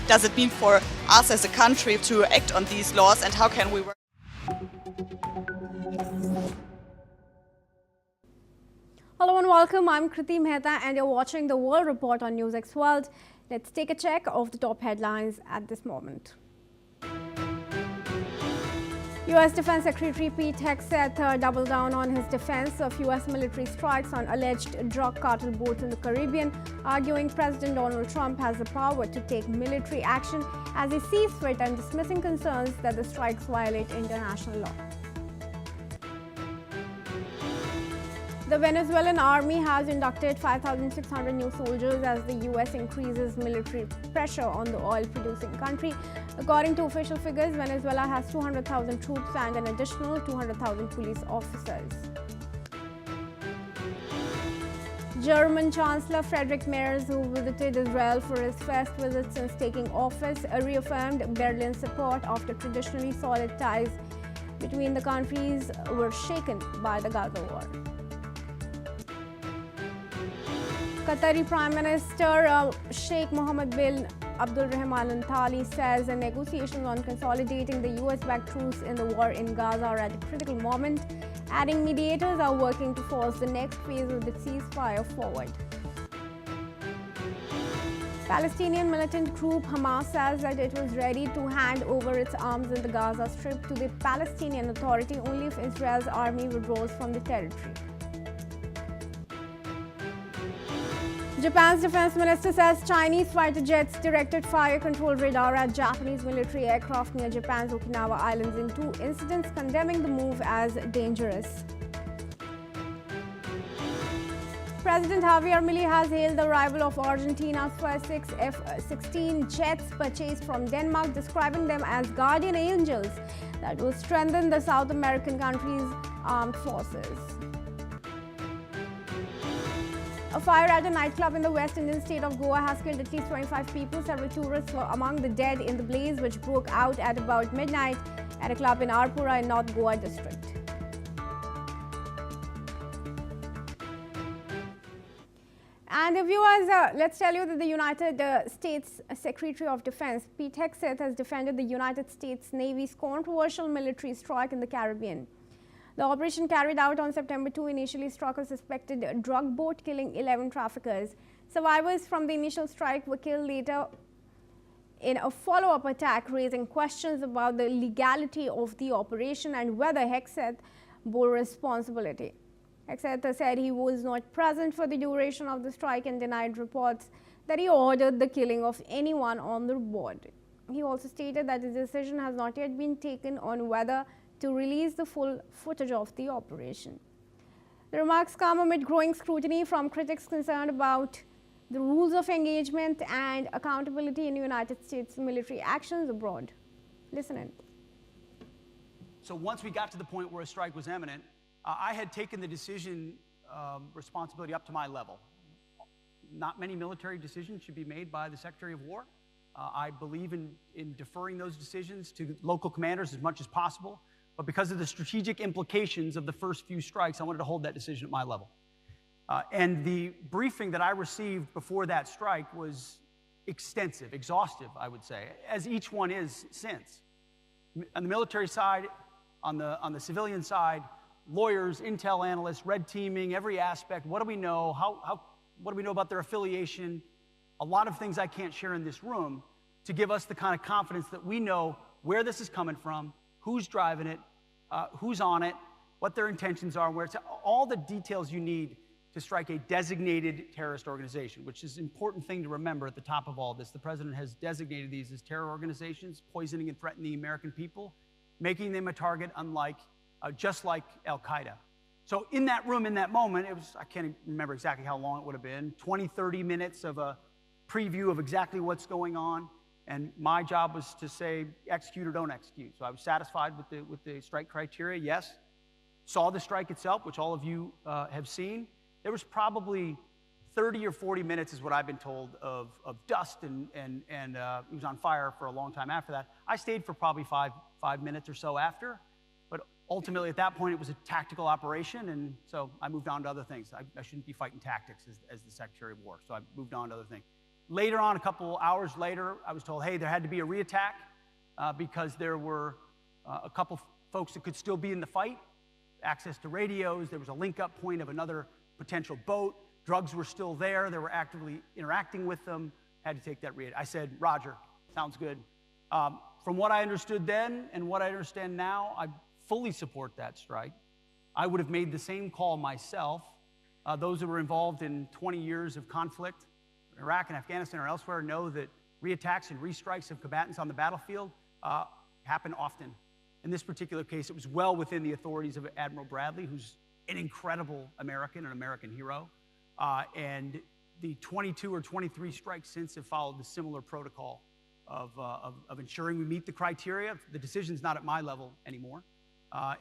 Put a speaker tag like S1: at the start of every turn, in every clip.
S1: does it mean for us as a country to act on these laws, and how can we work?
S2: Hello and welcome, I'm Kriti Mehta and you're watching the World Report on NewsX World. Let's take a check of the top headlines at this moment. US Defense Secretary Pete Hegseth doubled down on his defense of US military strikes on alleged drug cartel boats in the Caribbean, arguing President Donald Trump has the power to take military action as he sees fit and dismissing concerns that the strikes violate international law. The Venezuelan army has inducted 5,600 new soldiers as the U.S. increases military pressure on the oil-producing country. According to official figures, Venezuela has 200,000 troops and an additional 200,000 police officers. German Chancellor Friedrich Merz, who visited Israel for his first visit since taking office, reaffirmed Berlin's support after traditionally solid ties between the countries were shaken by the Gaza war. Qatari Prime Minister Sheikh Mohammed bin Abdul Rahman Al Thani says the negotiations on consolidating the US-backed truce in the war in Gaza are at a critical moment, adding mediators are working to force the next phase of the ceasefire forward. Palestinian militant group Hamas says that it was ready to hand over its arms in the Gaza Strip to the Palestinian Authority only if Israel's army withdraws from the territory. Japan's defense minister says Chinese fighter jets directed fire control radar at Japanese military aircraft near Japan's Okinawa Islands in 2 incidents, condemning the move as dangerous. President Javier Milei has hailed the arrival of Argentina's first 6 F-16 jets purchased from Denmark, describing them as guardian angels that will strengthen the South American country's armed forces. A fire at a nightclub in the West Indian state of Goa has killed at least 25 people. Several tourists were among the dead in the blaze, which broke out at about midnight at a club in Arpura in North Goa district. And viewers, let's tell you that the United States Secretary of Defense, Pete Hegseth, has defended the United States Navy's controversial military strike in the Caribbean. The operation carried out on September 2 initially struck a suspected drug boat, killing 11 traffickers. Survivors from the initial strike were killed later in a follow-up attack, raising questions about the legality of the operation and whether Hegseth bore responsibility. Hegseth said he was not present for the duration of the strike and denied reports that he ordered the killing of anyone on the board. He also stated that his decision has not yet been taken on whether to release the full footage of the operation. The remarks come amid growing scrutiny from critics concerned about the rules of engagement and accountability in United States military actions abroad. Listen in.
S3: So once we got to the point where a strike was imminent, I had taken the decision responsibility up to my level. Not many military decisions should be made by the Secretary of War. I believe in deferring those decisions to local commanders as much as possible. But because of the strategic implications of the first few strikes, I wanted to hold that decision at my level. And the briefing that I received before that strike was extensive, exhaustive, I would say, as each one is since. On the military side, on the civilian side, lawyers, intel analysts, red teaming, every aspect. What do we know? What do we know about their affiliation? A lot of things I can't share in this room to give us the kind of confidence that we know where this is coming from, who's driving it, who's on it, what their intentions are, where it's all the details you need to strike a designated terrorist organization, which is an important thing to remember at the top of all this. The president has designated these as terror organizations, poisoning and threatening the American people, making them a target just like Al-Qaeda. So in that room, in that moment, it was, I can't remember exactly how long it would have been, 20, 30 minutes of a preview of exactly what's going on. And my job was to say, execute or don't execute. So I was satisfied with the strike criteria, yes. Saw the strike itself, which all of you have seen. There was probably 30 or 40 minutes, is what I've been told, of dust, and it was on fire for a long time after that. I stayed for probably five minutes or so after. But ultimately, at that point, it was a tactical operation, and so I moved on to other things. I shouldn't be fighting tactics as the Secretary of War, so I moved on to other things. Later on, a couple hours later, I was told, hey, there had to be a reattack because there were a couple folks that could still be in the fight, access to radios, there was a link-up point of another potential boat, drugs were still there, they were actively interacting with them, had to take that reattack. I said, Roger, sounds good. From what I understood then and what I understand now, I fully support that strike. I would have made the same call myself. Those who were involved in 20 years of conflict in Iraq and Afghanistan or elsewhere know that reattacks and restrikes of combatants on the battlefield happen often. In this particular case, it was well within the authorities of Admiral Bradley, who's an incredible American, an American hero. And the 22 or 23 strikes since have followed the similar protocol of ensuring we meet the criteria. The decision's not at my level anymore.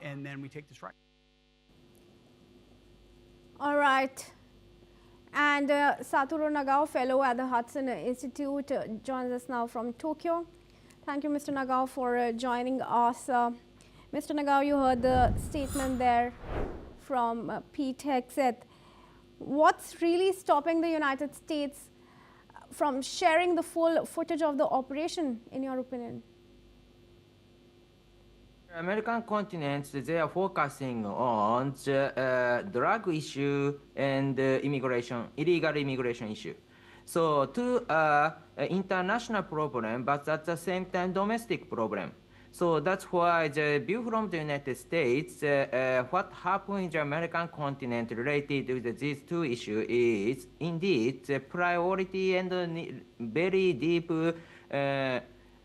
S3: And then we take the strike.
S2: All right. And Satoru Nagao, fellow at the Hudson Institute, joins us now from Tokyo. Thank you, Mr. Nagao, for joining us. Mr. Nagao, you heard the statement there from Pete Hegseth. What's really stopping the United States from sharing the full footage of the operation, in your opinion?
S4: American continents, they are focusing on the drug issue and illegal immigration issue. So two international problem, but at the same time domestic problem. So that's why the view from the United States, what happened in the American continent related with these two issues is indeed the priority and very deep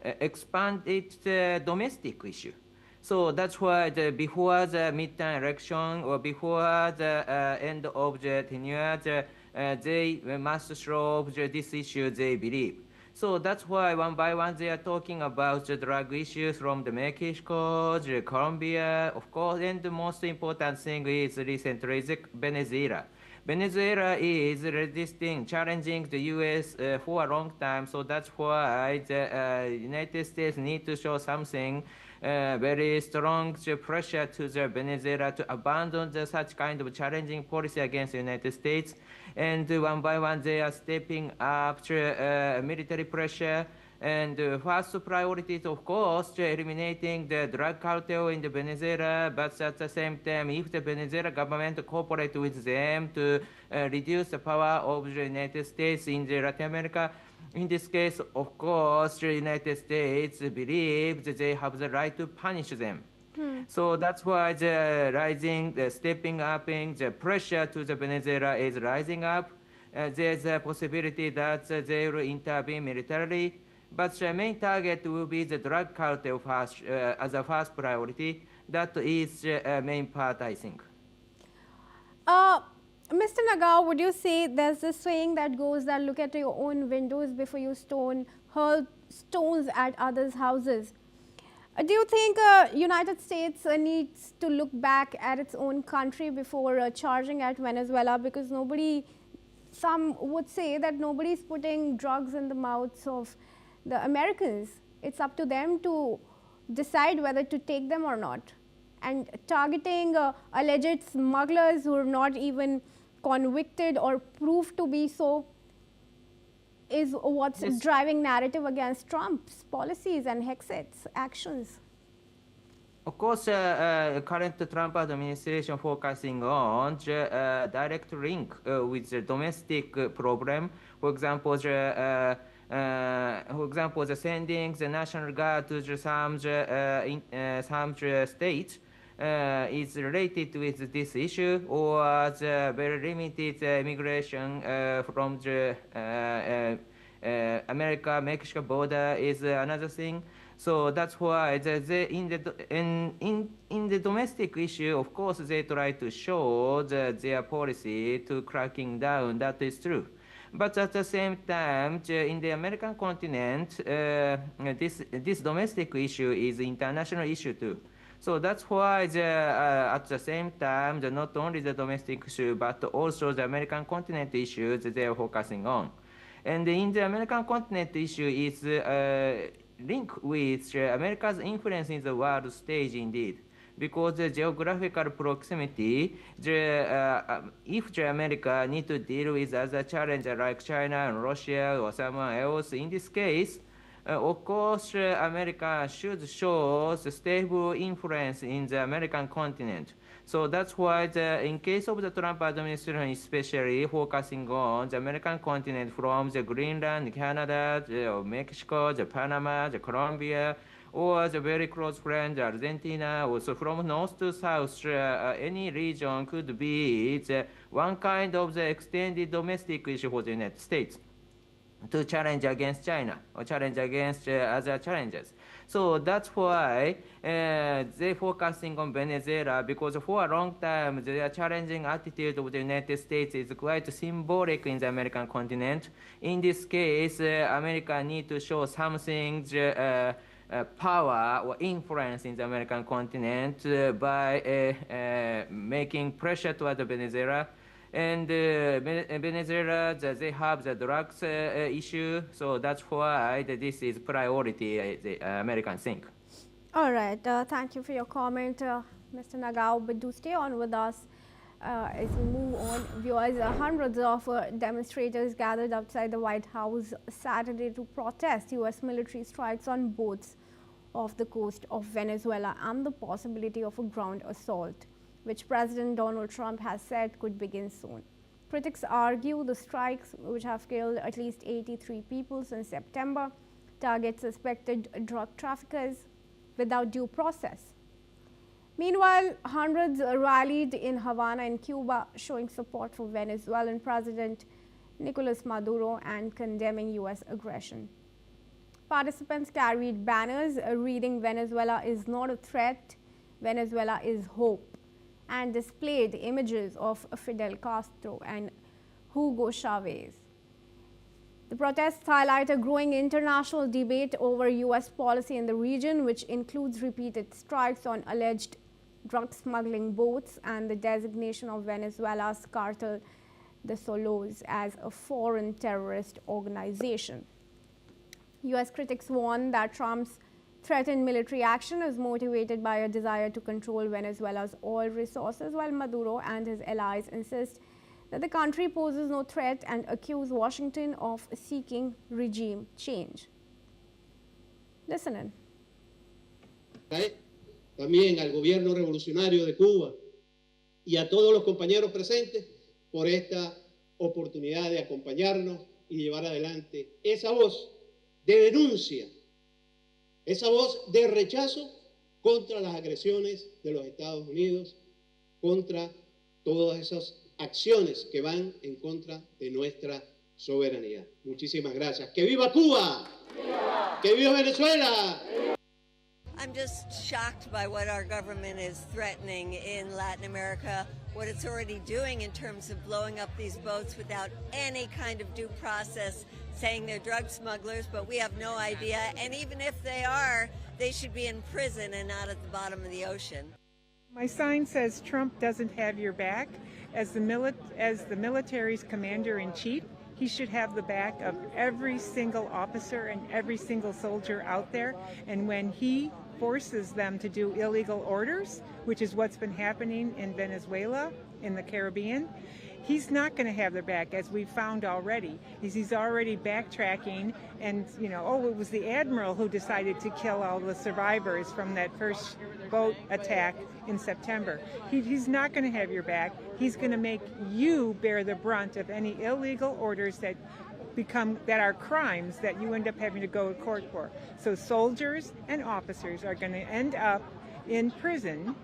S4: expanded domestic issue. So that's why before the midterm election or before the end of the tenure, they must solve this issue, they believe. So that's why one by one they are talking about the drug issues from the Mexico, the Colombia, of course, and the most important thing is recently Venezuela. Venezuela is resisting, challenging the U.S. For a long time, so that's why the United States need to show something very strong pressure to the Venezuela to abandon such kind of challenging policy against the United States. And one by one, they are stepping up to military pressure. And first priority is, of course, eliminating the drug cartel in the Venezuela. But at the same time, if the Venezuela government cooperate with them to reduce the power of the United States in Latin America, in this case, of course, the United States believe that they have the right to punish them. So that's why the stepping up in the pressure to the Venezuela is rising up. There's a possibility that they will intervene militarily, but the main target will be the drug cartel first, as a first priority. That is the main part, I think.
S2: Mr. Nagao, would you say there's this saying that goes that look at your own windows before you hurl stones at others' houses? Do you think United States needs to look back at its own country before charging at Venezuela? Because some would say that nobody's putting drugs in the mouths of the Americans. It's up to them to decide whether to take them or not. And targeting alleged smugglers who are not even convicted or proved to be so is what's driving narrative against Trump's policies and Hegseth's actions.
S4: Of course, current Trump administration focusing on the direct link with the domestic problem. For example, the sending the National Guard to some states is related with this issue, or the very limited immigration from the America-Mexico border is another thing. So that's why in the domestic issue, of course, they try to show their policy to cracking down. That is true. But at the same time, in the American continent, this domestic issue is an international issue too. So that's why at the same time, not only the domestic issue, but also the American continent issue that they are focusing on. And in the American continent issue is linked with America's influence in the world stage indeed. because the geographical proximity, if America need to deal with other challenges like China and Russia or someone else, in this case, of course, America should show the stable influence in the American continent. So that's why, in case of the Trump administration, especially focusing on the American continent from the Greenland, Canada, Mexico, Panama, Colombia, or the very close friend Argentina, also from north to south, any region could be one kind of the extended domestic issue for the United States to challenge against China or challenge against other challenges. So that's why they're focusing on Venezuela, because for a long time, the challenging attitude of the United States is quite symbolic in the American continent. In this case, America needs to show something power or influence in the American continent by making pressure toward Venezuela. And Venezuela, they have the drugs issue, so that's why this is priority, the Americans think.
S2: All right, thank you for your comment, Mr. Nagao, but do stay on with us as we move on. Viewers, hundreds of demonstrators gathered outside the White House Saturday to protest U.S. military strikes on boats off the coast of Venezuela and the possibility of a ground assault, which President Donald Trump has said could begin soon. Critics argue the strikes, which have killed at least 83 people since September, target suspected drug traffickers without due process. Meanwhile, hundreds rallied in Havana in Cuba, showing support for Venezuelan President Nicolas Maduro and condemning U.S. aggression. Participants carried banners reading "Venezuela is not a threat, Venezuela is hope," and displayed images of Fidel Castro and Hugo Chavez. The protests highlight a growing international debate over U.S. policy in the region, which includes repeated strikes on alleged drug smuggling boats and the designation of Venezuela's cartel de Solos as a foreign terrorist organization. U.S. critics warn that Trump's threatened military action is motivated by a desire to control Venezuela's oil resources, while Maduro and his allies insist that the country poses no threat and accuse Washington of seeking regime change. Listen in.
S5: También al gobierno revolucionario de Cuba y a todos los compañeros presentes por esta oportunidad de acompañarnos y llevar adelante esa voz de denuncia, esa voz de rechazo contra las agresiones de los Estados Unidos, contra todas esas acciones que van en contra de nuestra soberanía. Muchísimas gracias. ¡Que viva Cuba! ¡Viva! ¡Que viva Venezuela!
S6: I'm just shocked by what our government is threatening in Latin America, what it's already doing in terms of blowing up these boats without any kind of due process, saying they're drug smugglers, but we have no idea. And even if they are, they should be in prison and not at the bottom of the ocean.
S7: My sign says Trump doesn't have your back. As the military's commander-in-chief, he should have the back of every single officer and every single soldier out there. And when he forces them to do illegal orders, which is what's been happening in Venezuela, in the Caribbean, he's not going to have their back, as we've found already. He's already backtracking, and it was the admiral who decided to kill all the survivors from that first boat attack in September. He's not going to have your back. He's going to make you bear the brunt of any illegal orders that are crimes that you end up having to go to court for. So soldiers and officers are going to end up in prison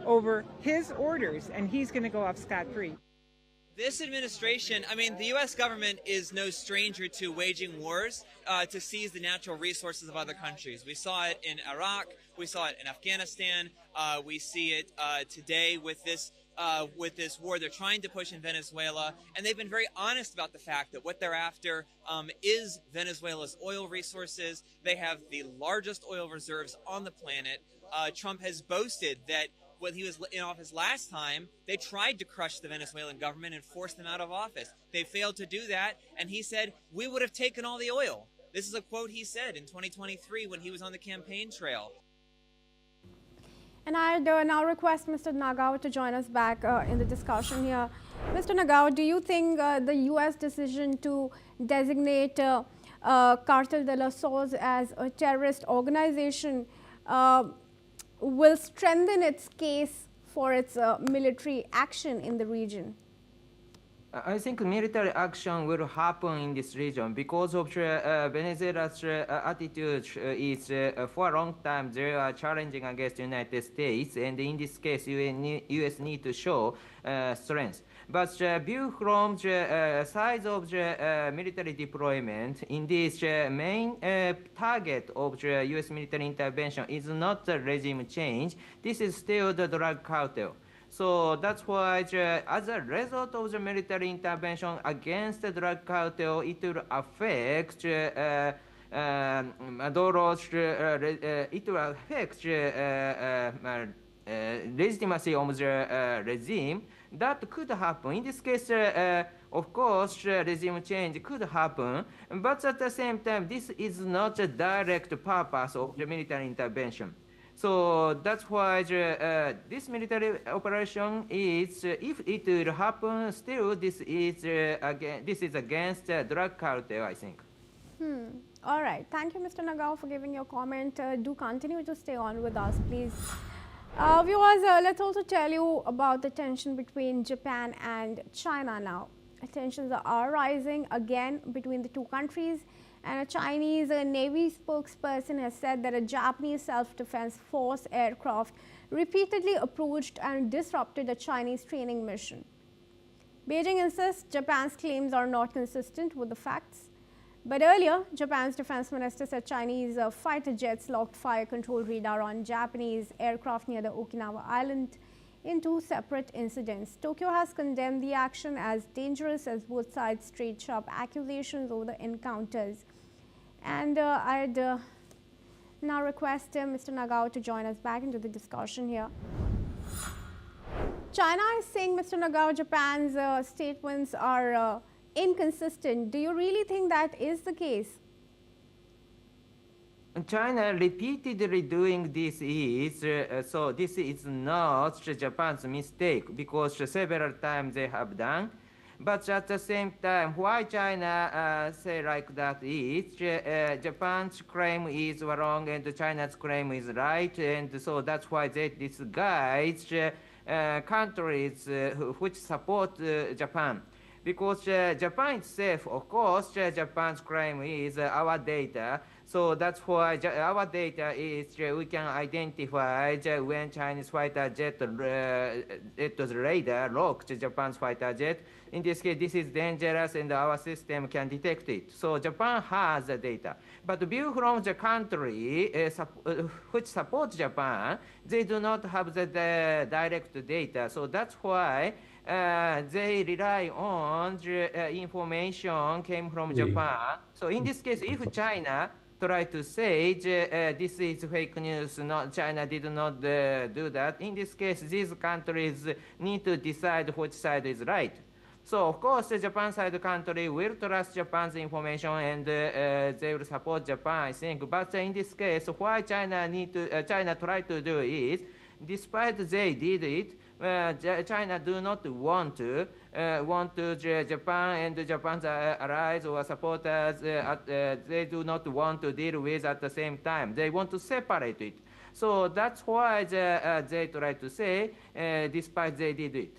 S7: over his orders, and he's going to go off scot-free.
S8: This administration, the U.S. government is no stranger to waging wars to seize the natural resources of other countries. We saw it in Iraq. We saw it in Afghanistan. We see it today with this war they're trying to push in Venezuela. And they've been very honest about the fact that what they're after is Venezuela's oil resources. They have the largest oil reserves on the planet. Trump has boasted that when he was in office last time, they tried to crush the Venezuelan government and force them out of office. They failed to do that, and he said, "We would have taken all the oil." This is a quote he said in 2023 when he was on the campaign trail.
S2: And I'd now request Mr. Nagao to join us back in the discussion here. Mr. Nagao, do you think the U.S. decision to designate Cartel de los Soles as a terrorist organization will strengthen its case for its military action in the region?
S4: I think military action will happen in this region because of Venezuela's attitude is for a long time they are challenging against the United States, and in this case, U.S. need to show strength. But view from the size of the military deployment in this main target of the U.S. military intervention is not the regime change. This is still the drug cartel. So that's why, as a result of the military intervention against the drug cartel, it will affect Maduro's, it will affect legitimacy of the regime. That could happen. In this case, of course, regime change could happen, but at the same time, this is not a direct purpose of the military intervention. So that's why this military operation is, if it will happen, still this is against drug cartel, I think.
S2: All right. Thank you, Mr. Nagao, for giving your comment. Do continue to stay on with us, please. Viewers, let's also tell you about the tension between Japan and China now. Tensions are rising again between the two countries. And a Chinese Navy spokesperson has said that a Japanese self-defense force aircraft repeatedly approached and disrupted a Chinese training mission. Beijing insists Japan's claims are not consistent with the facts. But earlier, Japan's defense minister said Chinese fighter jets locked fire control radar on Japanese aircraft near the Okinawa island in two separate incidents. Tokyo has condemned the action as dangerous as both sides trade sharp accusations over the encounters. And I'd now request Mr. Nagao to join us back into the discussion here. China is saying, Mr. Nagao, Japan's statements are inconsistent. Do you really think that is the case?
S4: China repeatedly doing this is, so this is not Japan's mistake because several times they have done. But at the same time, why China say like that is, Japan's claim is wrong and China's claim is right, and so that's why they disguise countries which support Japan. Because Japan itself, of course, Japan's claim is our data. So that's why our data is we can identify when Chinese fighter jet it was radar locked Japan's fighter jet. In this case, this is dangerous and our system can detect it. So Japan has the data. But view from the country which supports Japan, they do not have the direct data. So that's why they rely on the information came from Japan. So in this case, if China try to say this is fake news, not China did not do that, in this case, these countries need to decide which side is right. So of course, the Japan side country will trust Japan's information and they will support Japan, I think. But in this case, why China China try to do is, despite they did it, China do not want to Japan and Japan's allies or supporters, they do not want to deal with at the same time. They want to separate it. So that's why they try to say, despite they did it.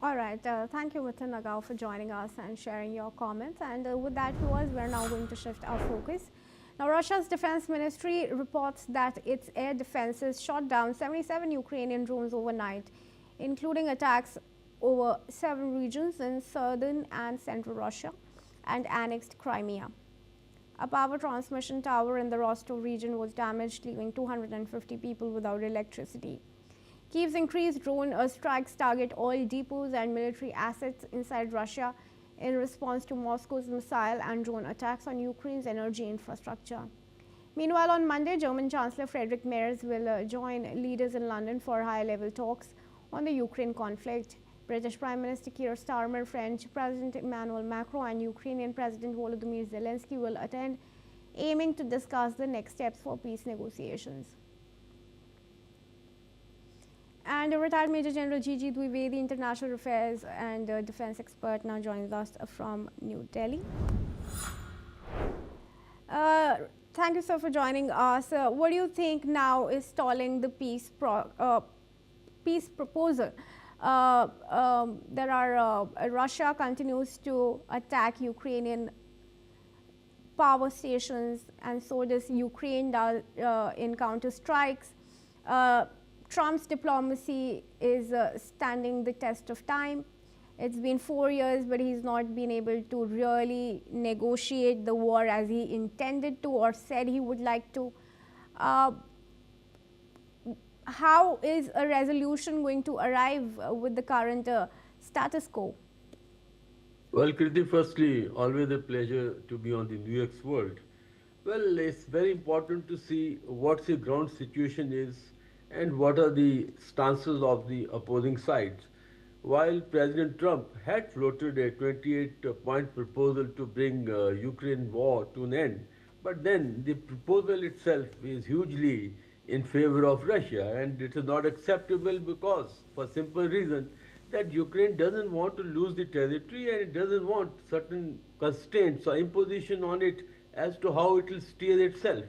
S2: All right. Thank you, Mr. Nagao, for joining us and sharing your comments. And with that, viewers, we're now going to shift our focus. Now, Russia's defense ministry reports that its air defenses shot down 77 Ukrainian drones overnight, including attacks over 7 regions in southern and central Russia and annexed Crimea. A power transmission tower in the Rostov region was damaged, leaving 250 people without electricity. Kyiv's increased drone strikes target oil depots and military assets inside Russia in response to Moscow's missile and drone attacks on Ukraine's energy infrastructure. Meanwhile, on Monday, German Chancellor Friedrich Merz will join leaders in London for high-level talks on the Ukraine conflict. British Prime Minister Keir Starmer, French President Emmanuel Macron and Ukrainian President Volodymyr Zelensky will attend, aiming to discuss the next steps for peace negotiations. And retired Major General Gigi Dwivedi, International Affairs and Defense expert, now joins us from New Delhi. Thank you, sir, for joining us. What do you think now is stalling the peace proposal? Russia continues to attack Ukrainian power stations, and so does Ukraine does in counter strikes. Trump's diplomacy is standing the test of time. It's been 4 years, but he's not been able to really negotiate the war as he intended to or said he would like to. How is a resolution going to arrive with the current status quo?
S9: Well, Kriti, firstly, always a pleasure to be on the NewsX world. Well, it's very important to see what the ground situation is and what are the stances of the opposing sides. While President Trump had floated a 28-point proposal to bring Ukraine war to an end, but then the proposal itself is hugely in favor of Russia, and it is not acceptable because, for simple reason, that Ukraine doesn't want to lose the territory and it doesn't want certain constraints or imposition on it as to how it will steer itself.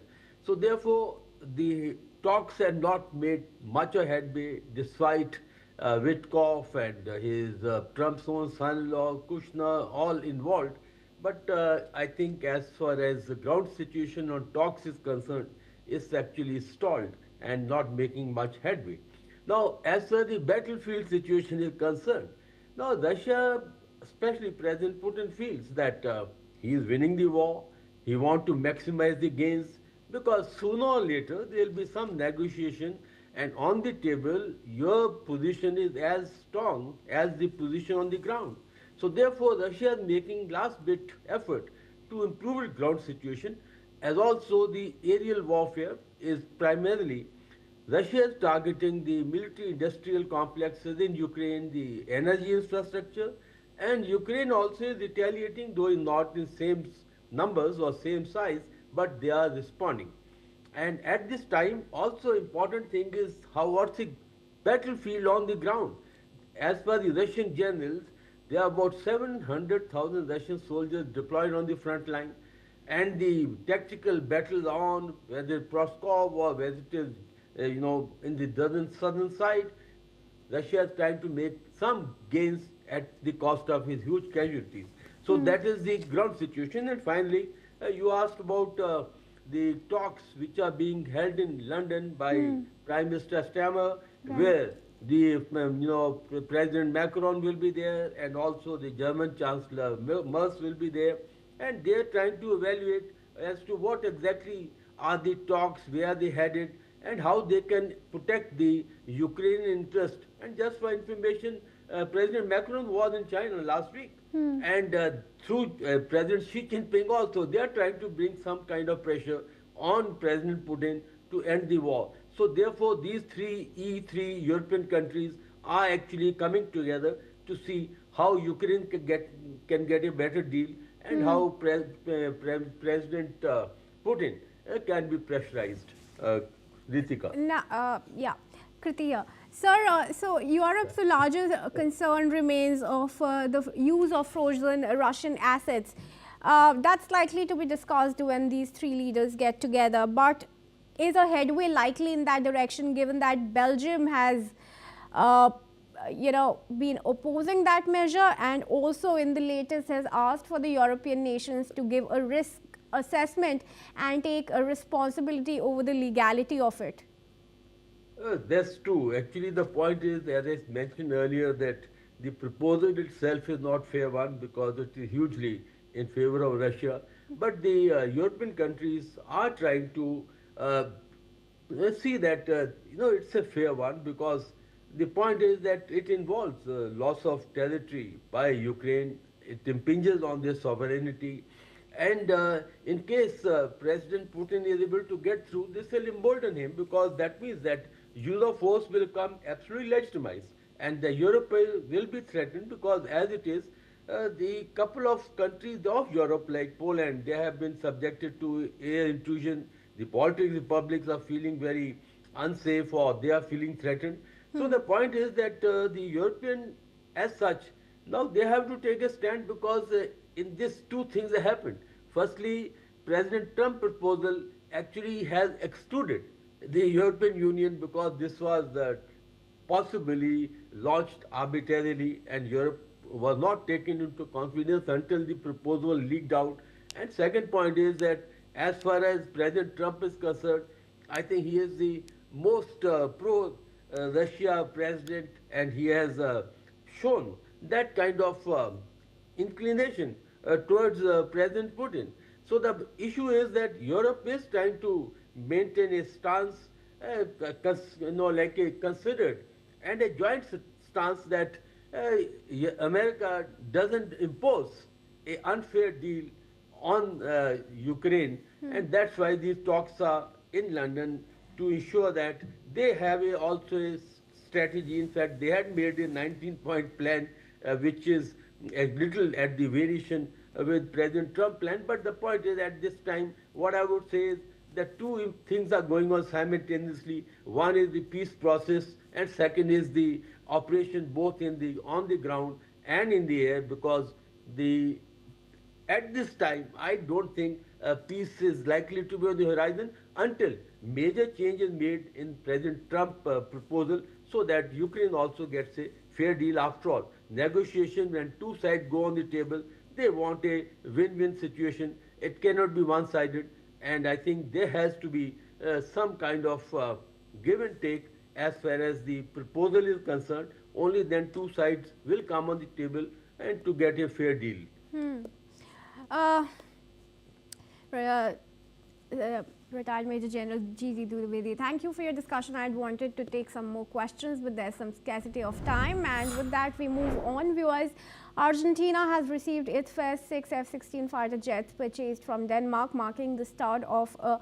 S9: So therefore, the talks had not made much of headway despite Witkoff and his Trump's own son-in-law, Kushner, all involved. But I think as far as the ground situation on talks is concerned, it's actually stalled and not making much headway. Now, as far as the battlefield situation is concerned, now Russia, especially President Putin, feels that he is winning the war, he wants to maximize the gains, because sooner or later there will be some negotiation, and on the table your position is as strong as the position on the ground. So therefore Russia is making last bit effort to improve its ground situation, as also the aerial warfare is primarily Russia is targeting the military industrial complexes in Ukraine, the energy infrastructure, and Ukraine also is retaliating, though not in same numbers or same size, but they are responding. And at this time, also important thing is what's the battlefield on the ground. As per the Russian generals, there are about 700,000 Russian soldiers deployed on the front line, and the tactical battles on, whether Proskov or whether it is in the southern side, Russia is trying to make some gains at the cost of his huge casualties. So that is the ground situation. And finally, you asked about the talks which are being held in London by Prime Minister Stammer, where the President Macron will be there, and also the German Chancellor Merz will be there, and they are trying to evaluate as to what exactly are the talks, where they headed, and how they can protect the Ukrainian interest. And just for information, President Macron was in China last week, and through President Xi Jinping also, they are trying to bring some kind of pressure on President Putin to end the war. So therefore, these three European countries are actually coming together to see how Ukraine can get a better deal, and how President Putin can be pressurized. Ritika.
S2: Kriti here. Sir, so Europe's largest concern remains of the use of frozen Russian assets. That's likely to be discussed when these three leaders get together. But is a headway likely in that direction, given that Belgium has been opposing that measure, and also in the latest has asked for the European nations to give a risk assessment and take a responsibility over the legality of it?
S9: That's true. Actually, the point is, as I mentioned earlier, that the proposal itself is not fair one because it is hugely in favor of Russia. But the European countries are trying to see that it's a fair one, because the point is that it involves loss of territory by Ukraine. It impinges on their sovereignty. And in case President Putin is able to get through, this will embolden him, because that means that use of force will come absolutely legitimized, and the Europe will be threatened, because as it is, the couple of countries of Europe like Poland, they have been subjected to air intrusion. The Baltic republics are feeling very unsafe, or they are feeling threatened. So the point is that the European, as such, now they have to take a stand because in this two things have happened. Firstly, President Trump's proposal actually has excluded the European Union because this was possibly launched arbitrarily and Europe was not taken into confidence until the proposal leaked out. And second point is that as far as President Trump is concerned, I think he is the most pro-Russia president, and he has shown that kind of inclination towards President Putin. So the issue is that Europe is trying to maintain a stance, like a considered and a joint stance that America doesn't impose an unfair deal on Ukraine, and that's why these talks are in London to ensure that they have also a strategy. In fact, they had made a 19-point plan, which is a little at the variation with President Trump plan. But the point is, at this time, what I would say is that two things are going on simultaneously. One is the peace process, and second is the operation both on the ground and in the air, because at this time, I don't think peace is likely to be on the horizon until major change is made in President Trump's proposal so that Ukraine also gets a fair deal. After all, negotiation, when two sides go on the table, they want a win-win situation. It cannot be one-sided, and I think there has to be some kind of give and take as far as the proposal is concerned. Only then two sides will come on the table and to get a fair deal.
S2: Retired Major General G.G. Dwivedi, thank you for your discussion. I had wanted to take some more questions, but there's some scarcity of time, and with that we move on. Viewers, Argentina has received its first 6 F-16 fighter jets purchased from Denmark, marking the start of a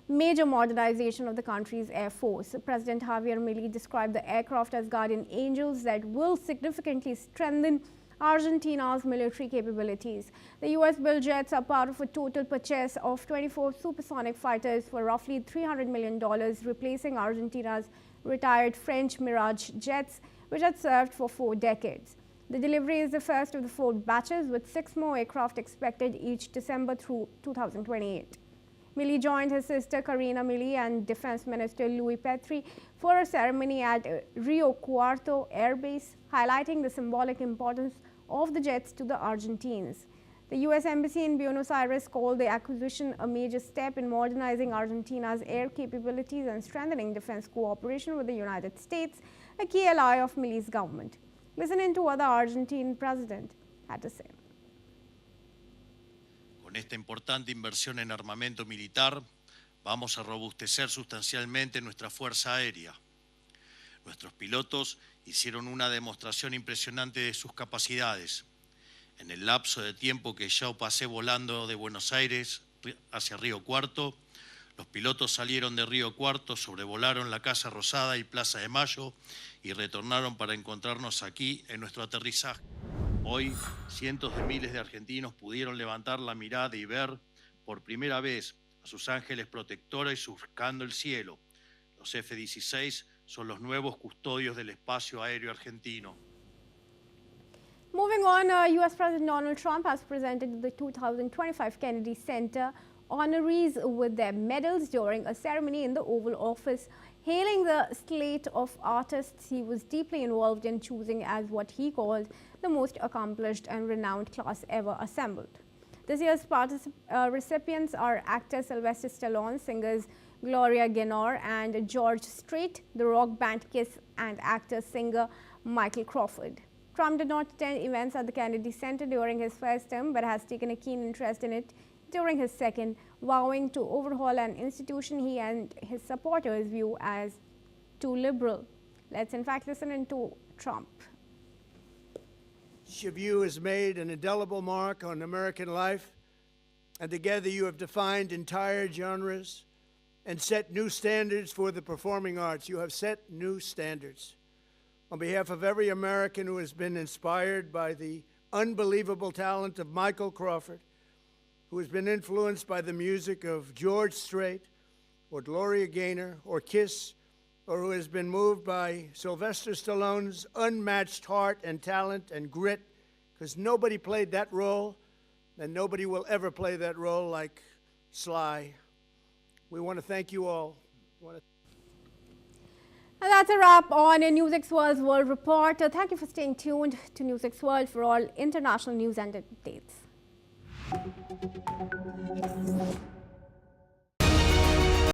S2: major modernization of the country's air force. President Javier Milei described the aircraft as guardian angels that will significantly strengthen Argentina's military capabilities. The US-built jets are part of a total purchase of 24 supersonic fighters for roughly $300 million, replacing Argentina's retired French Mirage jets, which had served for 4 decades. The delivery is the first of the 4 batches, with 6 more aircraft expected each December through 2028. Milei joined his sister Karina Milei and Defense Minister Louis Petri for a ceremony at Rio Cuarto Air Base, highlighting the symbolic importance of the jets to the Argentines. The U.S. Embassy in Buenos Aires called the acquisition a major step in modernizing Argentina's air capabilities and strengthening defense cooperation with the United States, a key ally of Milei's government. Listen in to what the Argentine president had to say.
S10: Con esta importante inversión en armamento militar, vamos a robustecer sustancialmente nuestra Fuerza Aérea. Nuestros pilotos hicieron una demostración impresionante de sus capacidades. En el lapso de tiempo que yo pasé volando de Buenos Aires hacia Río Cuarto, los pilotos salieron de Río Cuarto, sobrevolaron la Casa Rosada y Plaza de Mayo y retornaron para encontrarnos aquí en nuestro aterrizaje. Hoy, cientos de miles de argentinos pudieron levantar la mirada y ver por primera vez a sus ángeles protectores surcando el cielo. Los F-16 son los nuevos custodios del espacio aéreo argentino.
S2: Moving on, U.S. President Donald Trump has presented the 2025 Kennedy Center honorees with their medals during a ceremony in the Oval Office, hailing the slate of artists he was deeply involved in choosing as what he called the most accomplished and renowned class ever assembled. This year's recipients are actor Sylvester Stallone, singers Gloria Gaynor and George Strait, the rock band Kiss, and actor-singer Michael Crawford. Trump did not attend events at the Kennedy Center during his first term, but has taken a keen interest in it during his second, vowing to overhaul an institution he and his supporters view as too liberal. Let's in fact listen into Trump.
S11: Each of you has made an indelible mark on American life, and together you have defined entire genres and set new standards for the performing arts. You have set new standards. On behalf of every American who has been inspired by the unbelievable talent of Michael Crawford, who has been influenced by the music of George Strait, or Gloria Gaynor, or Kiss, or who has been moved by Sylvester Stallone's unmatched heart and talent and grit, because nobody played that role, and nobody will ever play that role like Sly. We want to thank you all.
S2: And that's a wrap on NewsX World's World Report. Thank you for staying tuned to NewsX World for all international news and updates.